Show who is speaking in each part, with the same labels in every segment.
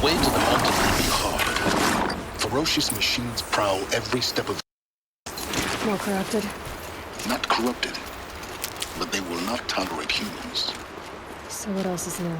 Speaker 1: way to the mountain will be hard. Ferocious machines prowl every step of...
Speaker 2: More corrupted?
Speaker 1: Not corrupted, but they will not tolerate humans.
Speaker 2: So what else is new?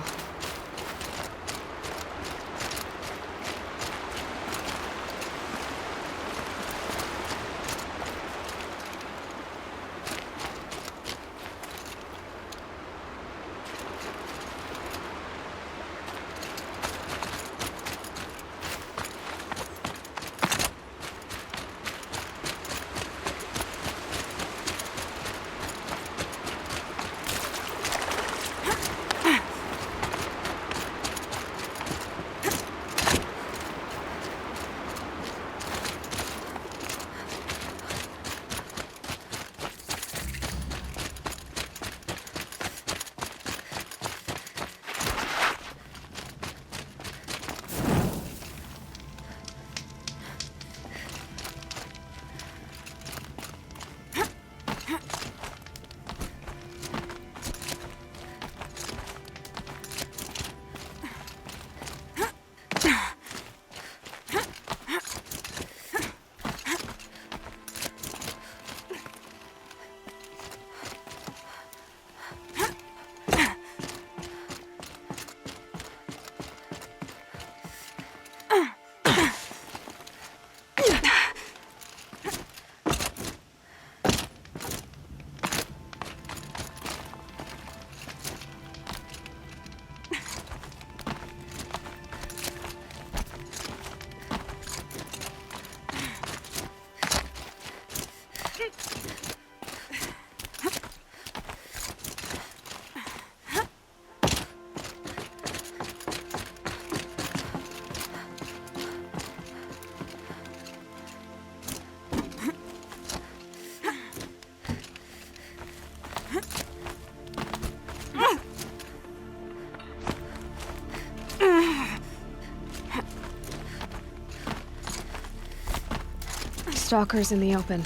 Speaker 2: Stalkers in the open.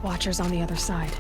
Speaker 2: Watchers on the other side.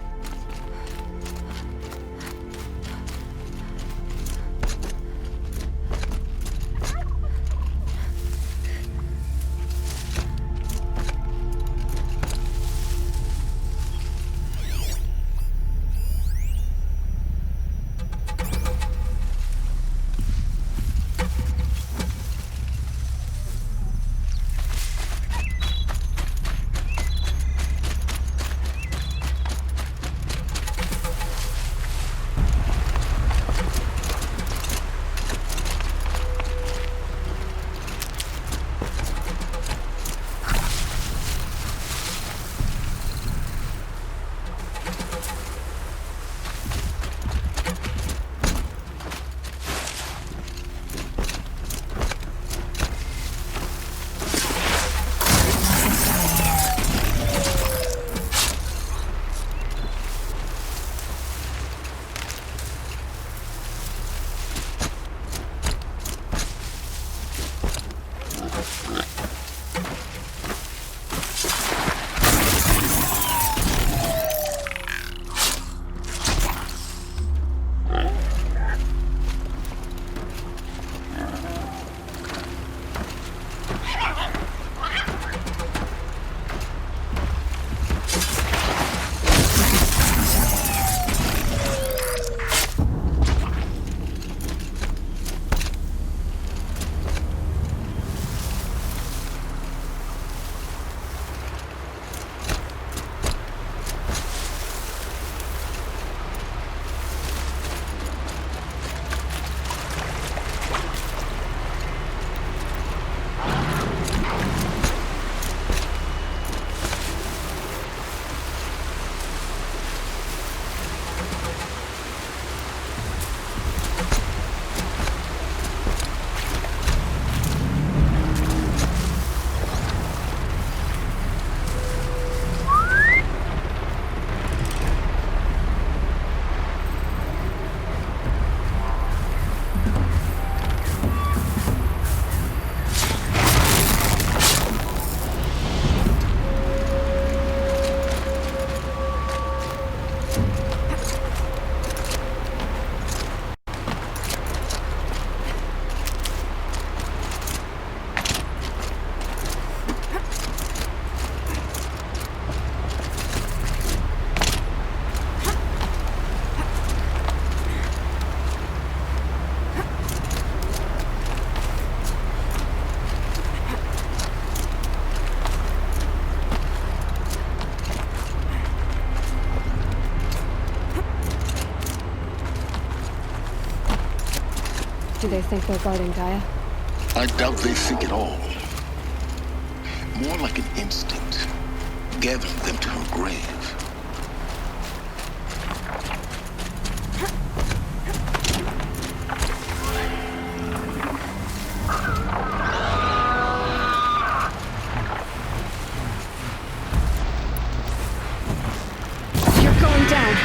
Speaker 2: do they think they're guarding Gaia?
Speaker 1: I doubt they think at all. More like an instinct, gathering them to her grave.
Speaker 2: You're going down.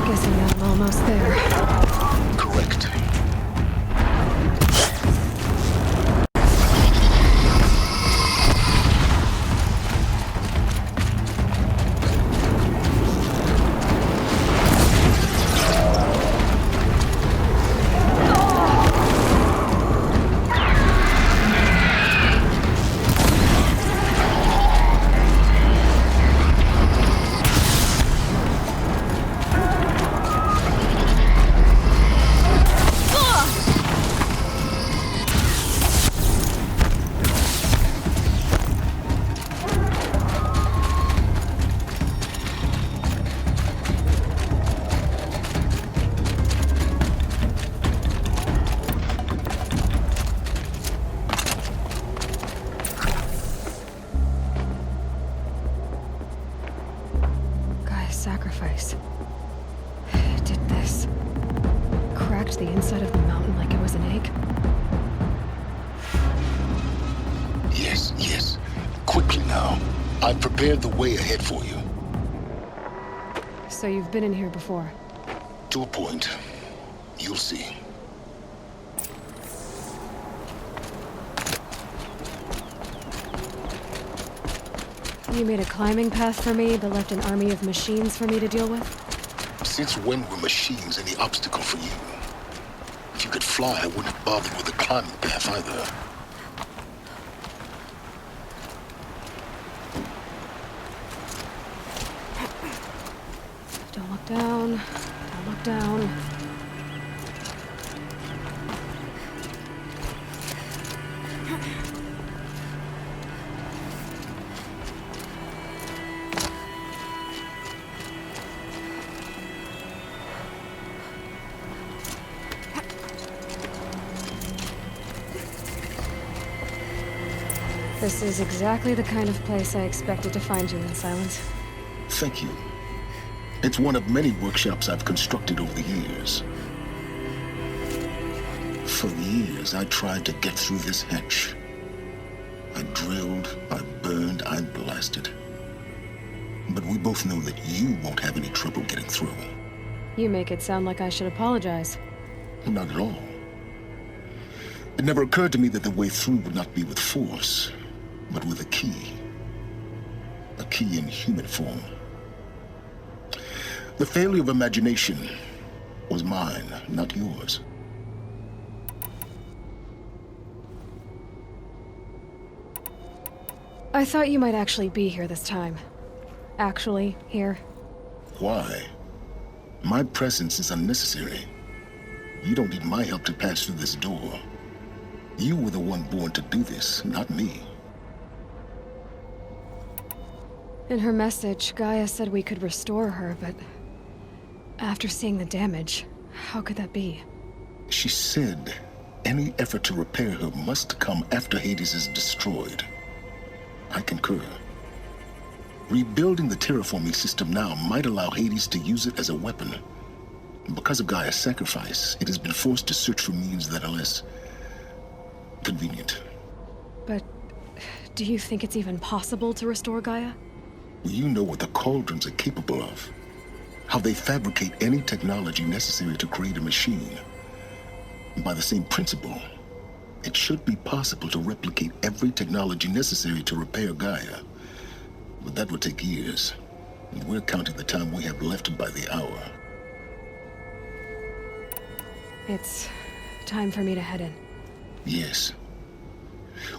Speaker 2: Guessing I'm almost there.
Speaker 1: Correct.
Speaker 2: Sacrifice. It did this. Cracked the inside of the mountain like it was an egg.
Speaker 1: Yes, yes. Quickly now. I've prepared the way ahead for you.
Speaker 2: So you've been in here before?
Speaker 1: To a point. You'll see.
Speaker 2: You made a climbing path for me, but left an army of machines for me to deal with?
Speaker 1: Since when were machines any obstacle for you? If you could fly, I wouldn't have bothered with the climbing path either.
Speaker 2: Don't look down. Don't look down. This is exactly the kind of place I expected to find you in, Silence.
Speaker 1: Thank you. It's one of many workshops I've constructed over the years. For years, I tried to get through this hatch. I drilled, I burned, I blasted. But we both know that you won't have any trouble getting through.
Speaker 2: You make it sound like I should apologize.
Speaker 1: Not at all. It never occurred to me that the way through would not be with force, but with a key. A key in human form. The failure of imagination was mine, not yours.
Speaker 2: I thought you might actually be here this time. Actually, here.
Speaker 1: Why? My presence is unnecessary. You don't need my help to pass through this door. You were the one born to do this, not me.
Speaker 2: In her message, Gaia said we could restore her, but after seeing the damage, how could that be?
Speaker 1: She said any effort to repair her must come after Hades is destroyed. I concur. Rebuilding the terraforming system now might allow Hades to use it as a weapon. Because of Gaia's sacrifice, it has been forced to search for means that are less convenient.
Speaker 2: But do you think it's even possible to restore Gaia?
Speaker 1: You know what the Cauldrons are capable of. How they fabricate any technology necessary to create a machine. By the same principle, it should be possible to replicate every technology necessary to repair Gaia. But that would take years. And we're counting the time we have left by the hour.
Speaker 2: It's time for me to head in.
Speaker 1: Yes.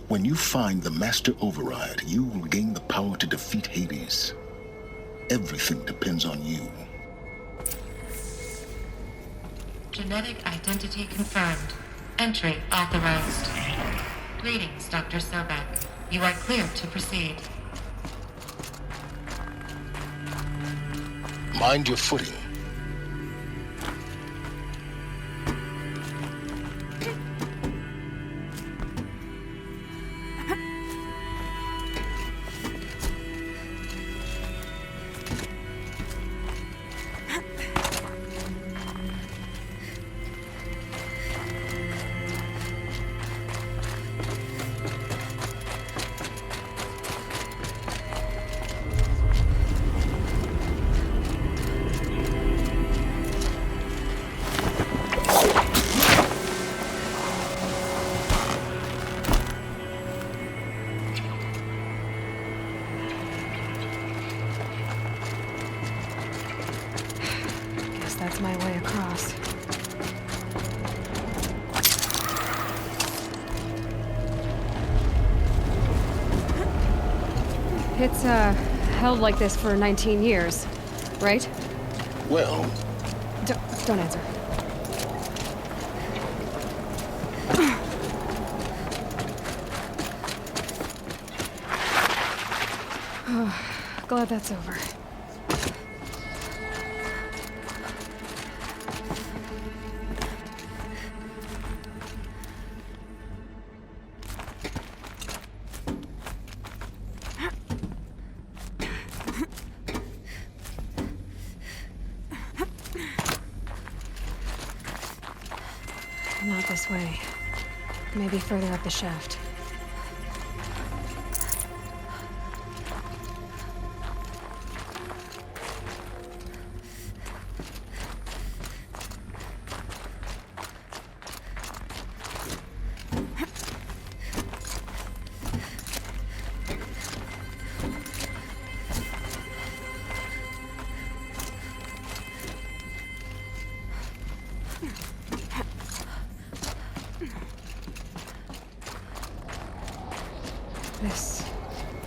Speaker 1: When you find the Master Override, you will gain the power to defeat Hades. Everything depends on you.
Speaker 3: Genetic identity confirmed. Entry authorized. Greetings, Dr. Sobek. You are cleared to proceed.
Speaker 1: Mind your footing.
Speaker 2: That's my way across. It's, held like this for 19 years, right?
Speaker 1: Well,
Speaker 2: Don't answer. Oh, glad that's over. Not this way. Maybe further up the shaft. This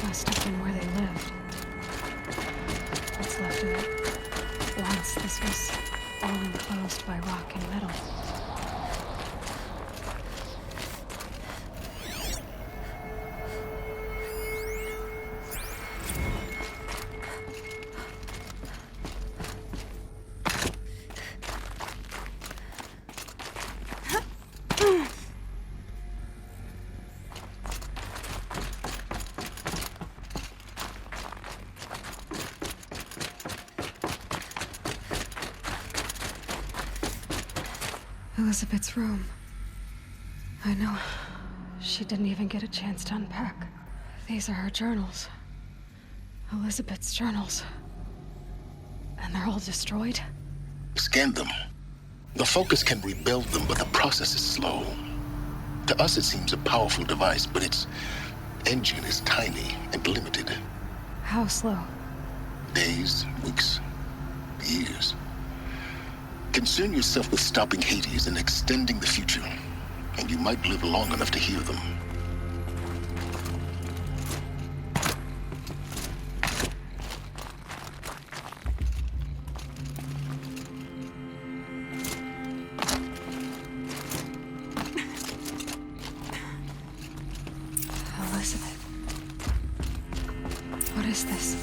Speaker 2: must have been where they lived. What's left of it. Once this was all enclosed by rock and metal. Elizabeth's room. I know. She didn't even get a chance to unpack. These are her journals. Elizabeth's journals. And they're all destroyed?
Speaker 1: Scan them. The Focus can rebuild them, but the process is slow. To us, it seems a powerful device, but its engine is tiny and limited.
Speaker 2: How slow?
Speaker 1: Days, weeks, years. Concern yourself with stopping Hades and extending the future, and you might live long enough to hear them.
Speaker 2: Elizabeth. What is this?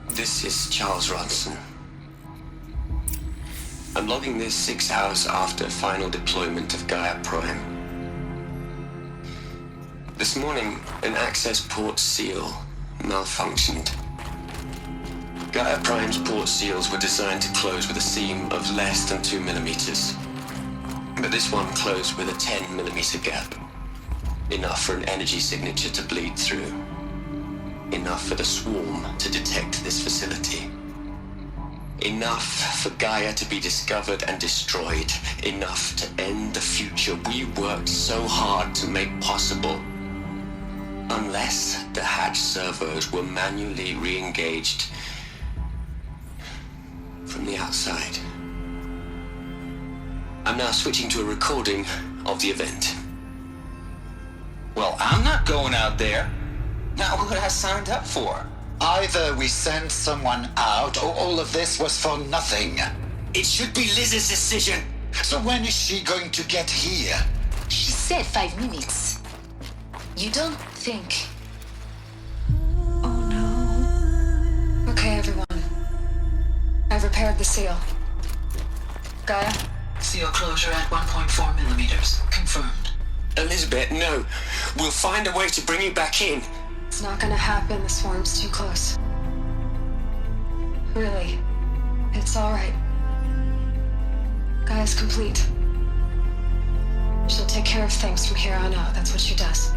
Speaker 4: This is Charles Ronson. I'm logging this 6 hours after final deployment of Gaia Prime. This morning, an access port seal malfunctioned. Gaia Prime's port seals were designed to close with a seam of less than 2 millimeters. But this one closed with a 10 millimeter gap. Enough for an energy signature to bleed through. Enough for the swarm to detect this facility. Enough for Gaia to be discovered and destroyed. Enough to end the future we worked so hard to make possible. Unless the hatch servos were manually re-engaged from the outside. I'm now switching to a recording of the event.
Speaker 5: Well, I'm not going out there. Not what I signed up for.
Speaker 6: Either we send someone out, or all of this was for nothing.
Speaker 5: It should be Liz's decision.
Speaker 6: So when is she going to get here?
Speaker 7: She said 5 minutes. You don't think...
Speaker 2: Oh no. Okay, everyone. I've repaired the seal. Gaia?
Speaker 7: Seal closure at 1.4 millimeters. Confirmed.
Speaker 4: Elizabeth, no. We'll find a way to bring you back in.
Speaker 2: It's not gonna happen. The swarm's too close. Really. It's alright. Gaia's complete. She'll take care of things from here on out. That's what she does.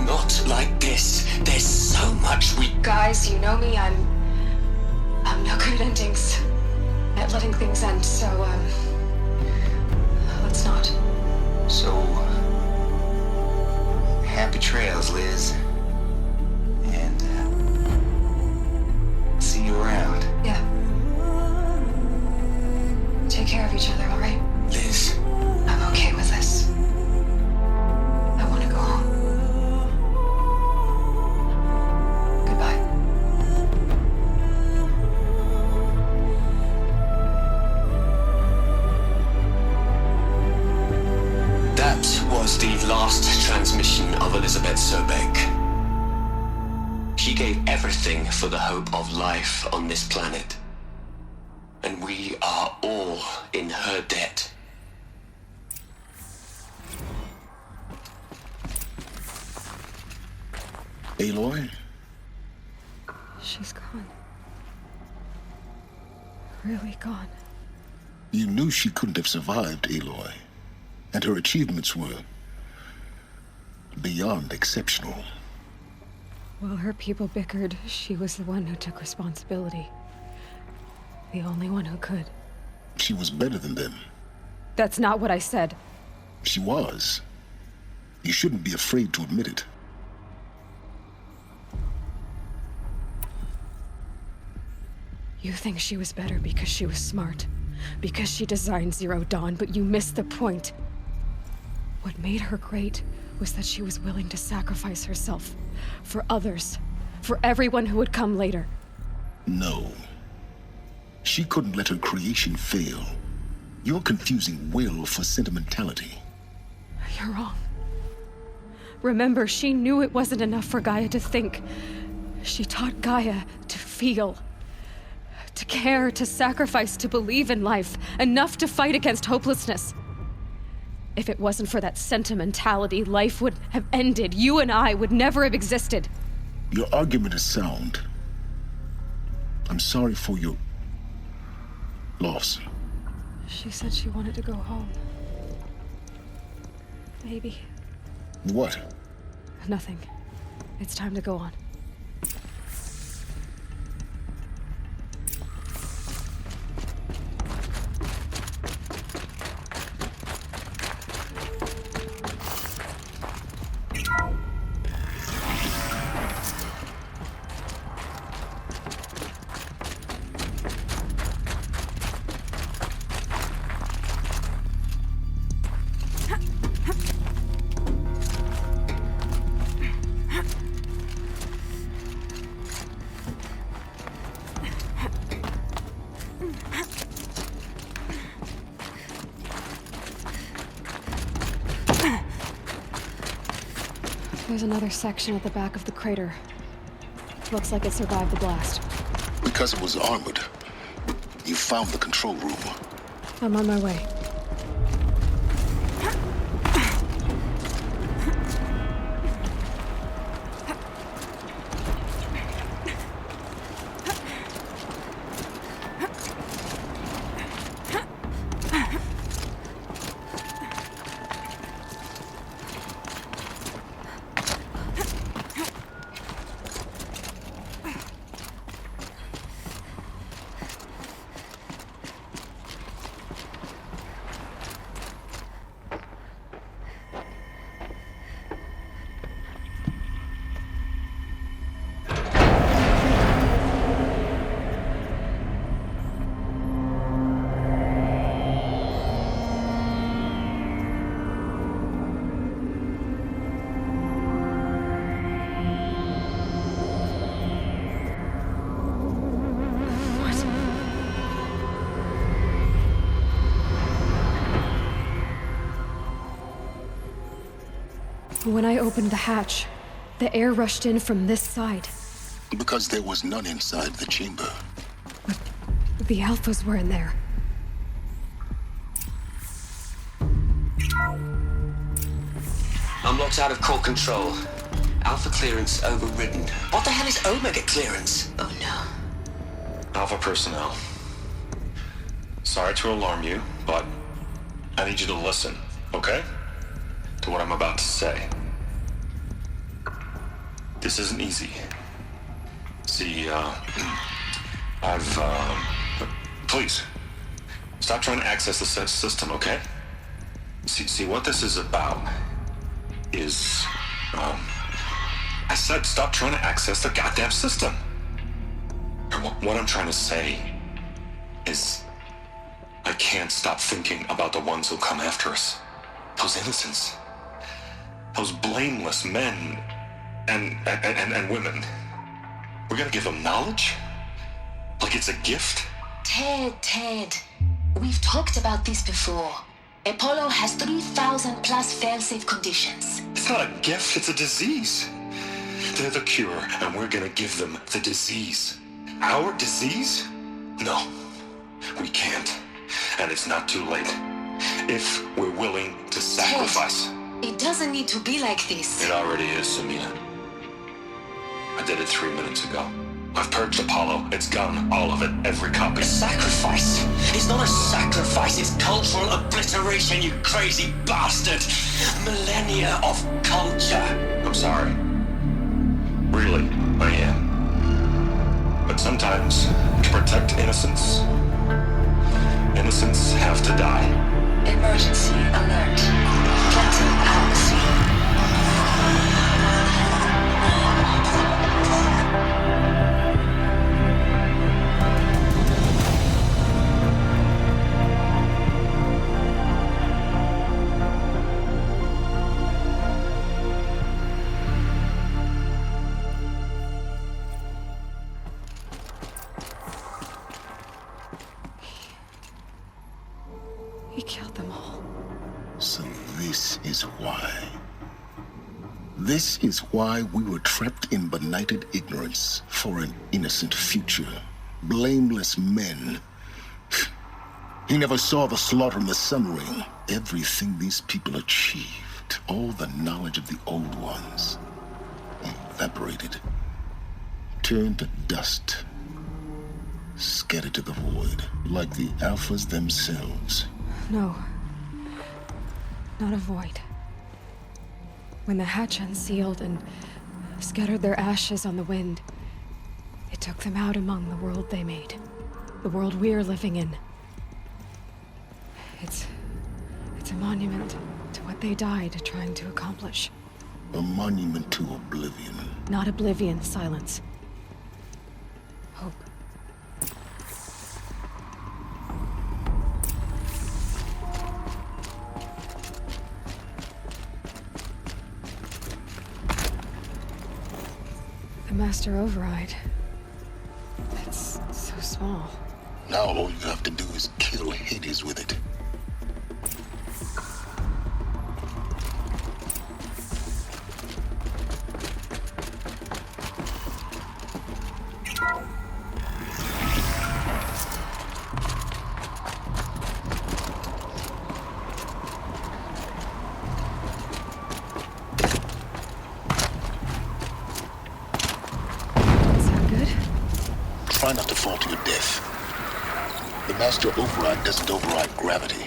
Speaker 4: Not like this. There's so much we...
Speaker 2: Guys, you know me. I'm no good at endings. At letting things end, so, let's not.
Speaker 5: So, happy trails, Liz. And, see you around.
Speaker 2: Yeah. Take care of each other, alright?
Speaker 4: Liz.
Speaker 2: I'm okay with this. I want to go home. Goodbye.
Speaker 4: That was the last transmission of Elizabeth Sobek. She gave everything for the hope of life on this planet. And we are all in her debt.
Speaker 1: Aloy?
Speaker 2: She's gone. Really gone.
Speaker 1: You knew she couldn't have survived, Aloy. And her achievements were beyond exceptional.
Speaker 2: While her people bickered, she was the one who took responsibility. The only one who could.
Speaker 1: She was better than them.
Speaker 2: That's not what I said.
Speaker 1: She was. You shouldn't be afraid to admit it.
Speaker 2: You think she was better because she was smart, because she designed Zero Dawn, but you missed the point. What made her great was that she was willing to sacrifice herself for others, for everyone who would come later.
Speaker 1: No. She couldn't let her creation fail. You're confusing will for sentimentality.
Speaker 2: You're wrong. Remember, she knew it wasn't enough for Gaia to think. She taught Gaia to feel. To care, to sacrifice, to believe in life, enough to fight against hopelessness. If it wasn't for that sentimentality, life would have ended. You and I would never have existed.
Speaker 1: Your argument is sound. I'm sorry for your loss.
Speaker 2: She said she wanted to go home. Maybe.
Speaker 1: What?
Speaker 2: Nothing. It's time to go on. There's another section at the back of the crater. Looks like it survived the blast.
Speaker 1: Because it was armored. You found the control room.
Speaker 2: I'm on my way. When I opened the hatch, the air rushed in from this side.
Speaker 1: Because there was none inside the chamber.
Speaker 2: But the Alphas were in there.
Speaker 4: I'm locked out of core control. Alpha clearance overridden. What the hell is Omega clearance? Oh no.
Speaker 8: Alpha personnel. Sorry to alarm you, but I need you to listen, okay? To what I'm about to say. This isn't easy. See, please, stop trying to access the system, okay? See, what this is about is, I said stop trying to access the goddamn system. And what I'm trying to say is, I can't stop thinking about the ones who come after us. Those innocents. Those blameless men and women. We're gonna give them knowledge? Like it's a gift?
Speaker 7: Ted. We've talked about this before. Apollo has 3,000 plus fail-safe conditions.
Speaker 8: It's not a gift, it's a disease. They're the cure, and we're gonna give them the disease. Our disease? No, we can't. And it's not too late. If we're willing to sacrifice.
Speaker 7: Ted, it doesn't need to be like this.
Speaker 8: It already is, Samina. I did it 3 minutes ago. I've purged Apollo. It's gone. All of it. Every copy.
Speaker 4: A sacrifice? It's not a sacrifice. It's cultural obliteration, you crazy bastard. Millennia of culture.
Speaker 8: I'm sorry. Really, I am. But sometimes, to protect innocence, innocents have to die.
Speaker 7: Emergency alert. Platinum policy.
Speaker 2: He killed them all.
Speaker 1: So this is why. This is why we were trapped in benighted ignorance for an innocent future. Blameless men. He never saw the slaughter in the Sun Ring. Everything these people achieved, all the knowledge of the old ones, evaporated, turned to dust. Scattered to the void, like the Alphas themselves.
Speaker 2: No. Not a void. When the hatch unsealed and scattered their ashes on the wind, it took them out among the world they made. The world we're living in. It's a monument to what they died trying to accomplish.
Speaker 1: A monument to oblivion.
Speaker 2: Not oblivion, Silence. Hope. The Master Override. It's so small.
Speaker 1: Now all you have to do is kill Hades with it. Try not to fall to your death. The Master Override doesn't override gravity.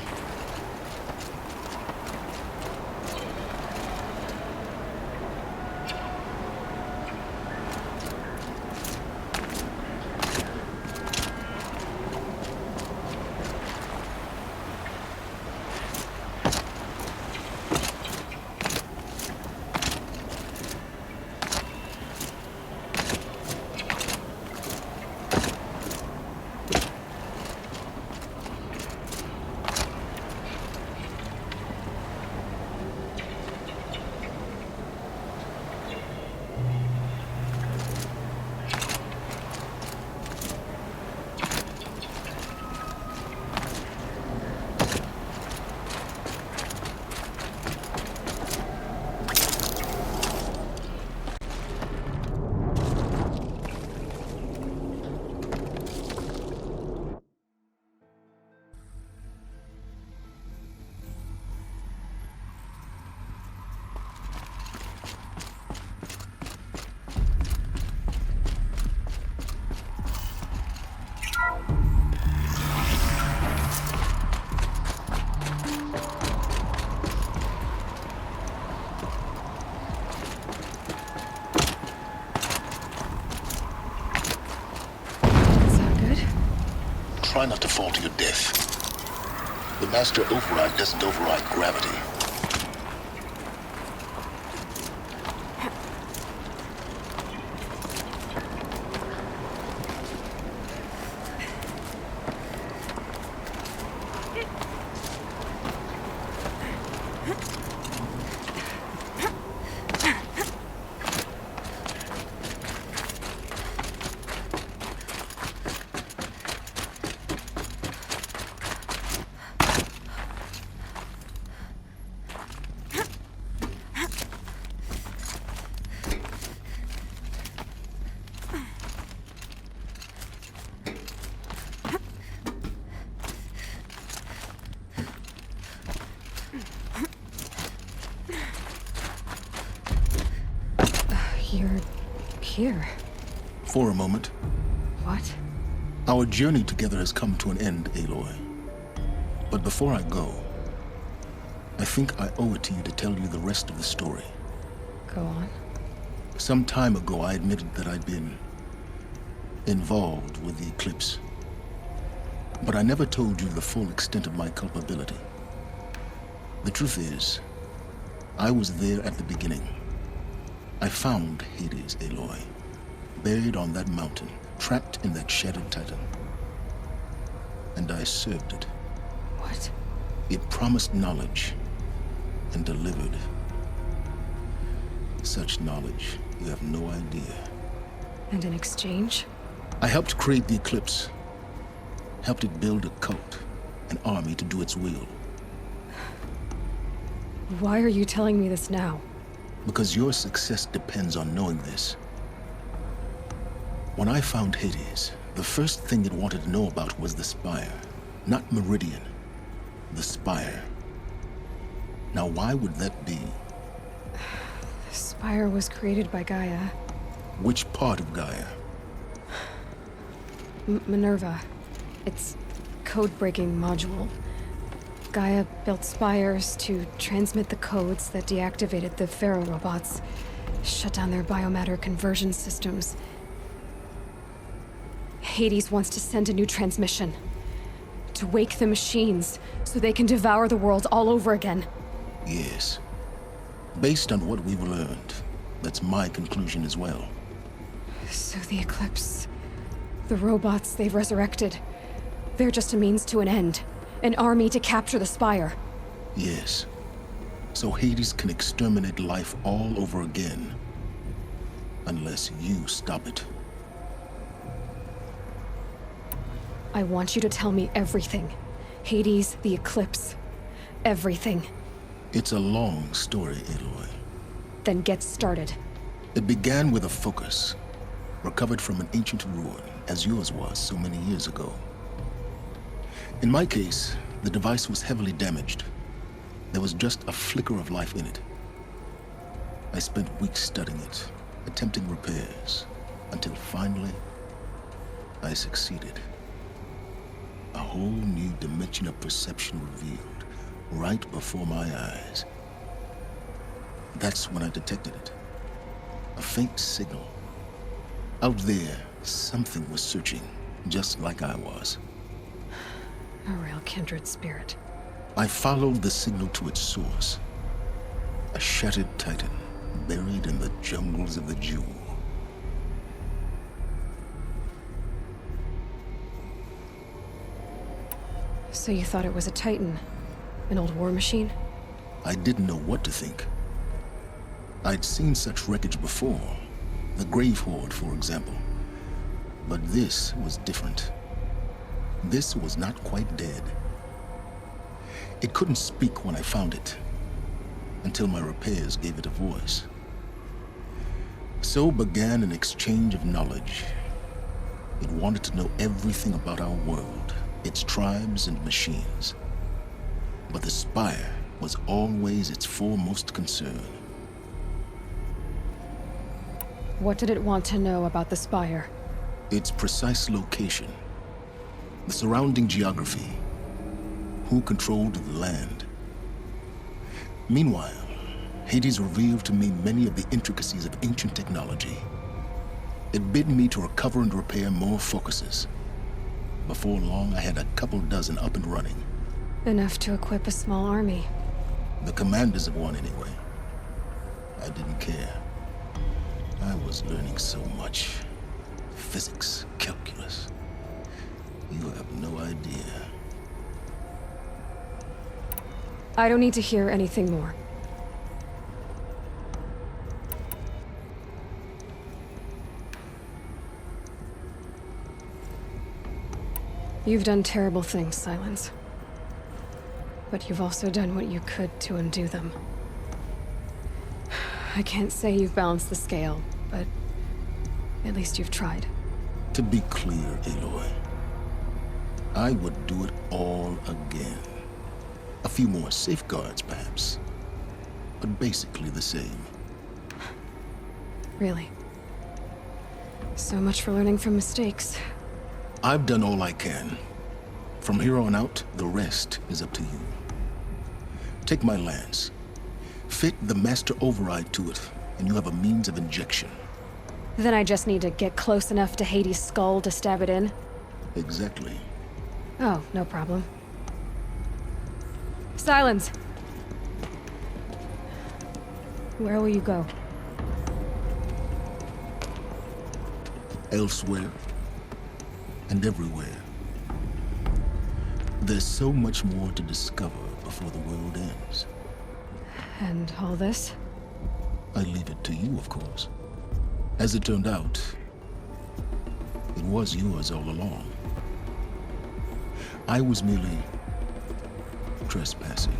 Speaker 1: Try not to fall to your death. The Master Override doesn't override gravity.
Speaker 2: You're here.
Speaker 1: For a moment.
Speaker 2: What?
Speaker 1: Our journey together has come to an end, Aloy. But before I go, I think I owe it to you to tell you the rest of the story.
Speaker 2: Go on.
Speaker 1: Some time ago, I admitted that I'd been involved with the eclipse. But I never told you the full extent of my culpability. The truth is, I was there at the beginning. I found Hades, Aloy, buried on that mountain, trapped in that shattered titan. And I served it.
Speaker 2: What?
Speaker 1: It promised knowledge and delivered. Such knowledge, you have no idea.
Speaker 2: And in exchange?
Speaker 1: I helped create the eclipse. Helped it build a cult, an army to do its will.
Speaker 2: Why are you telling me this now?
Speaker 1: Because your success depends on knowing this. When I found Hades, the first thing it wanted to know about was the Spire. Not Meridian. The Spire. Now, why would that be?
Speaker 2: The Spire was created by Gaia.
Speaker 1: Which part of Gaia?
Speaker 2: Minerva. It's code-breaking module. Gaia built spires to transmit the codes that deactivated the Pharaoh robots, shut down their biomatter conversion systems. Hades wants to send a new transmission. To wake the machines, so they can devour the world all over again.
Speaker 1: Yes. Based on what we've learned, that's my conclusion as well.
Speaker 2: So the Eclipse... the robots they've resurrected... they're just a means to an end. An army to capture the Spire.
Speaker 1: Yes. So Hades can exterminate life all over again. Unless you stop it.
Speaker 2: I want you to tell me everything. Hades, the Eclipse. Everything.
Speaker 1: It's a long story, Aloy.
Speaker 2: Then get started.
Speaker 1: It began with a focus, recovered from an ancient ruin, as yours was so many years ago. In my case, the device was heavily damaged. There was just a flicker of life in it. I spent weeks studying it, attempting repairs, until finally, I succeeded. A whole new dimension of perception revealed, right before my eyes. That's when I detected it. A faint signal. Out there, something was searching, just like I was.
Speaker 2: A real kindred spirit.
Speaker 1: I followed the signal to its source. A shattered titan, buried in the jungles of the Jewel.
Speaker 2: So you thought it was a titan? An old war machine?
Speaker 1: I didn't know what to think. I'd seen such wreckage before. The Grave Horde, for example. But this was different. This was not quite dead. It couldn't speak when I found it, until my repairs gave it a voice. So began an exchange of knowledge. It wanted to know everything about our world, its tribes and machines. But the Spire was always its foremost concern.
Speaker 2: What did it want to know about the Spire?
Speaker 1: Its precise location, the surrounding geography, who controlled the land. Meanwhile, Hades revealed to me many of the intricacies of ancient technology. It bid me to recover and repair more focuses. Before long, I had a couple dozen up and running.
Speaker 2: Enough to equip a small army.
Speaker 1: The commanders of one, anyway. I didn't care. I was learning so much. Physics, calculus. You have no idea.
Speaker 2: I don't need to hear anything more. You've done terrible things, Silence. But you've also done what you could to undo them. I can't say you've balanced the scale, but at least you've tried.
Speaker 1: To be clear, Aloy, I would do it all again. A few more safeguards, perhaps, but basically the same.
Speaker 2: Really? So much for learning from mistakes.
Speaker 1: I've done all I can. From here on out, the rest is up to you. Take my lance. Fit the master override to it, and you have a means of injection.
Speaker 2: Then I just need to get close enough to Hades' skull to stab it in?
Speaker 1: Exactly.
Speaker 2: Oh, no problem. Silence! Where will you go?
Speaker 1: Elsewhere. And everywhere. There's so much more to discover before the world ends.
Speaker 2: And all this?
Speaker 1: I leave it to you, of course. As it turned out, it was yours all along. I was merely trespassing.